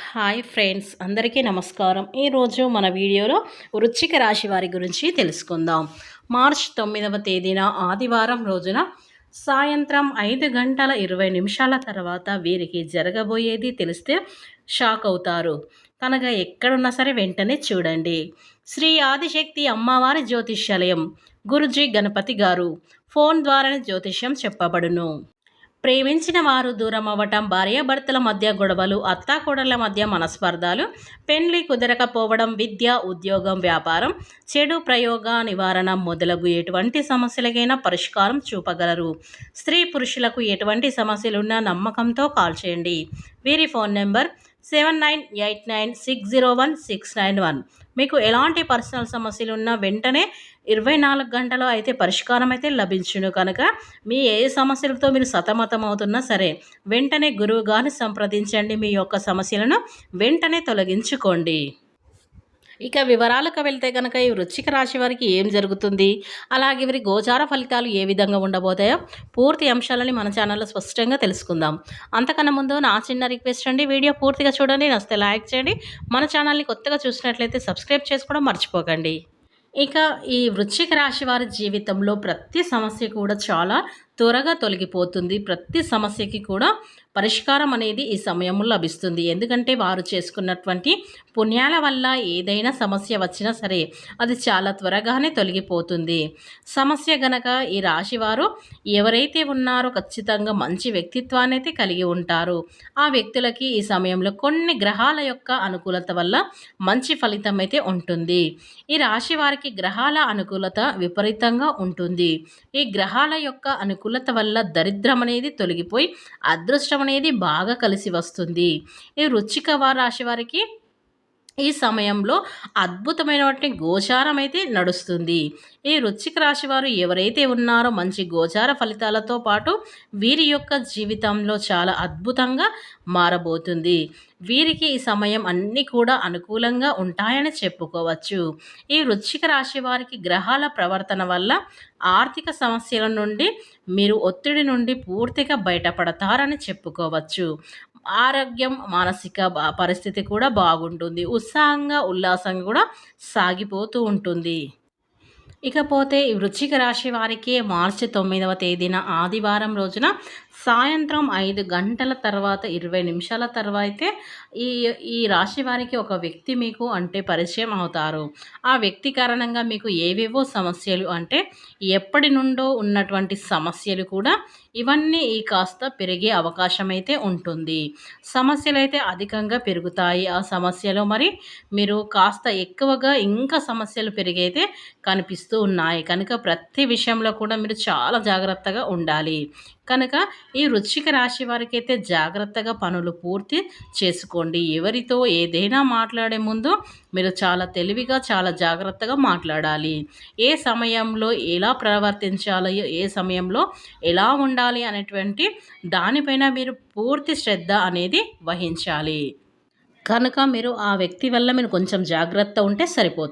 Hi friends, అందరికీ నమస్కారం. ఈరోజు మన వీడియోలో వృశ్చిక రాశి వారి గురించి తెలుసుకుందాం. మార్చ్ 9వ తేదీన ఆదివారం రోజున సాయంత్రం 5:20 తర్వాత వీరికి జరగబోయేది తెలిస్తే షాక్ అవుతారు. కనుక ఎక్కడున్నా సరే వెంటనే చూడండి. శ్రీ ఆదిశక్తి అమ్మవారి జ్యోతిష్యాలయం, గురుజీ గణపతి గారు. ఫోన్ ద్వారానే జ్యోతిష్యం చెప్పబడును. ప్రేమించిన వారు దూరం అవ్వటం, భార్యాభర్తల మధ్య గొడవలు, అత్తాకోడళ్ల మధ్య మనస్పర్ధాలు, పెండ్లి కుదరకపోవడం, విద్య, ఉద్యోగం, వ్యాపారం, చెడు ప్రయోగ నివారణ మొదలగు ఎటువంటి సమస్యలకైనా పరిష్కారం చూపగలరు. స్త్రీ పురుషులకు ఎటువంటి సమస్యలున్నా నమ్మకంతో కాల్ చేయండి. వీరి ఫోన్ నెంబర్ 7989601691. మీకు ఎలాంటి పర్సనల్ సమస్యలు ఉన్నా వెంటనే 24 గంటలో అయితే పరిష్కారం అయితే లభించును. కనుక మీ ఏ సమస్యలతో మీరు సతమతం అవుతున్నా సరే వెంటనే గురువు గారిని సంప్రదించండి. మీ యొక్క సమస్యలను వెంటనే తొలగించుకోండి. ఇక వివరాలకు వెళ్తే కనుక ఈ వృశ్చిక రాశి వారికి ఏం జరుగుతుంది, అలాగే వీరి గోచార ఫలితాలు ఏ విధంగా ఉండబోతాయో పూర్తి అంశాలని మన ఛానల్లో స్పష్టంగా తెలుసుకుందాం. అంతకన్నా ముందు నా చిన్న రిక్వెస్ట్ అండి, వీడియో పూర్తిగా చూడండి, నచ్చితే లైక్ చేయండి. మన ఛానల్ని కొత్తగా చూసినట్లయితే సబ్స్క్రైబ్ చేసుకోవడం మర్చిపోకండి. ఇక ఈ వృశ్చిక రాశి వారి జీవితంలో ప్రతి సమస్య కూడా చాలా త్వరగా తొలగిపోతుంది. ప్రతి సమస్యకి కూడా పరిష్కారం అనేది ఈ సమయంలో లభిస్తుంది. ఎందుకంటే వారు చేసుకున్నటువంటి పుణ్యాల వల్ల ఏదైనా సమస్య వచ్చినా సరే అది చాలా త్వరగానే తొలగిపోతుంది. సమస్య గనక ఈ రాశి వారు ఎవరైతే ఉన్నారో ఖచ్చితంగా మంచి వ్యక్తిత్వాన్ని అయితే కలిగి ఉంటారు. ఆ వ్యక్తులకి ఈ సమయంలో కొన్ని గ్రహాల యొక్క అనుకూలత వల్ల మంచి ఫలితం అయితే ఉంటుంది. ఈ రాశి వారికి గ్రహాల అనుకూలత విపరీతంగా ఉంటుంది. ఈ గ్రహాల యొక్క అనుకూలత వల్ల దరిద్రం అనేది తొలగిపోయి అదృష్టం అనేది బాగా కలిసి వస్తుంది. ఈ వృశ్చిక రాశి వారికి ఈ సమయంలో అద్భుతమైనటువంటి గోచారం అయితే నడుస్తుంది. ఈ వృశ్చిక రాశి వారు ఎవరైతే ఉన్నారో మంచి గోచార ఫలితాలతో పాటు వీరి యొక్క జీవితంలో చాలా అద్భుతంగా మారబోతుంది. వీరికి ఈ సమయం అన్నీ కూడా అనుకూలంగా ఉంటాయని చెప్పుకోవచ్చు. ఈ వృశ్చిక రాశి వారికి గ్రహాల ప్రవర్తన వల్ల ఆర్థిక సమస్యల నుండి మీరు ఒత్తిడి నుండి పూర్తిగా బయటపడతారని చెప్పుకోవచ్చు. ఆరోగ్యం, మానసిక పరిస్థితి కూడా బాగుంటుంది. ఉత్సాహంగా, ఉల్లాసంగా కూడా సాగిపోతూ ఉంటుంది. ఇకపోతే ఈ వృశ్చిక రాశి వారికి మార్చి 9వ తేదీన ఆదివారం రోజున సాయంత్రం 5:20 తర్వాత ఈ ఈ రాశి వారికి ఒక వ్యక్తి మీకు అంటే పరిచయం అవుతారు. ఆ వ్యక్తి కారణంగా మీకు ఏవేవో సమస్యలు అంటే ఎప్పటి నుండో ఉన్నటువంటి సమస్యలు కూడా ఇవన్నీ కాస్త పెరిగే అవకాశం అయితే ఉంటుంది. సమస్యలు అయితే అధికంగా పెరుగుతాయి. ఆ సమస్యలో మరి మీరు కాస్త ఎక్కువగా ఇంకా సమస్యలు పెరిగైతే కనిపిస్తూ ఉన్నాయి. కనుక ప్రతి విషయంలో కూడా మీరు చాలా జాగ్రత్తగా ఉండాలి. కనుక ఈ వృశ్చిక రాశి వారికి అయితే జాగ్రత్తగా పనులు పూర్తి చేసుకోండి. ఎవరితో ఏదైనా మాట్లాడే ముందు మీరు చాలా తెలివిగా, చాలా జాగ్రత్తగా మాట్లాడాలి. ఏ సమయంలో ఎలా ప్రవర్తించాలో, ఏ సమయంలో ఎలా ఉండాలి అనేటువంటి దానిపైన మీరు పూర్తి శ్రద్ధ అనేది వహించాలి. కనుక మీరు ఆ వ్యక్తి వల్ల మీరు కొంచెం జాగ్రత్త ఉంటే సరిపోతుంది.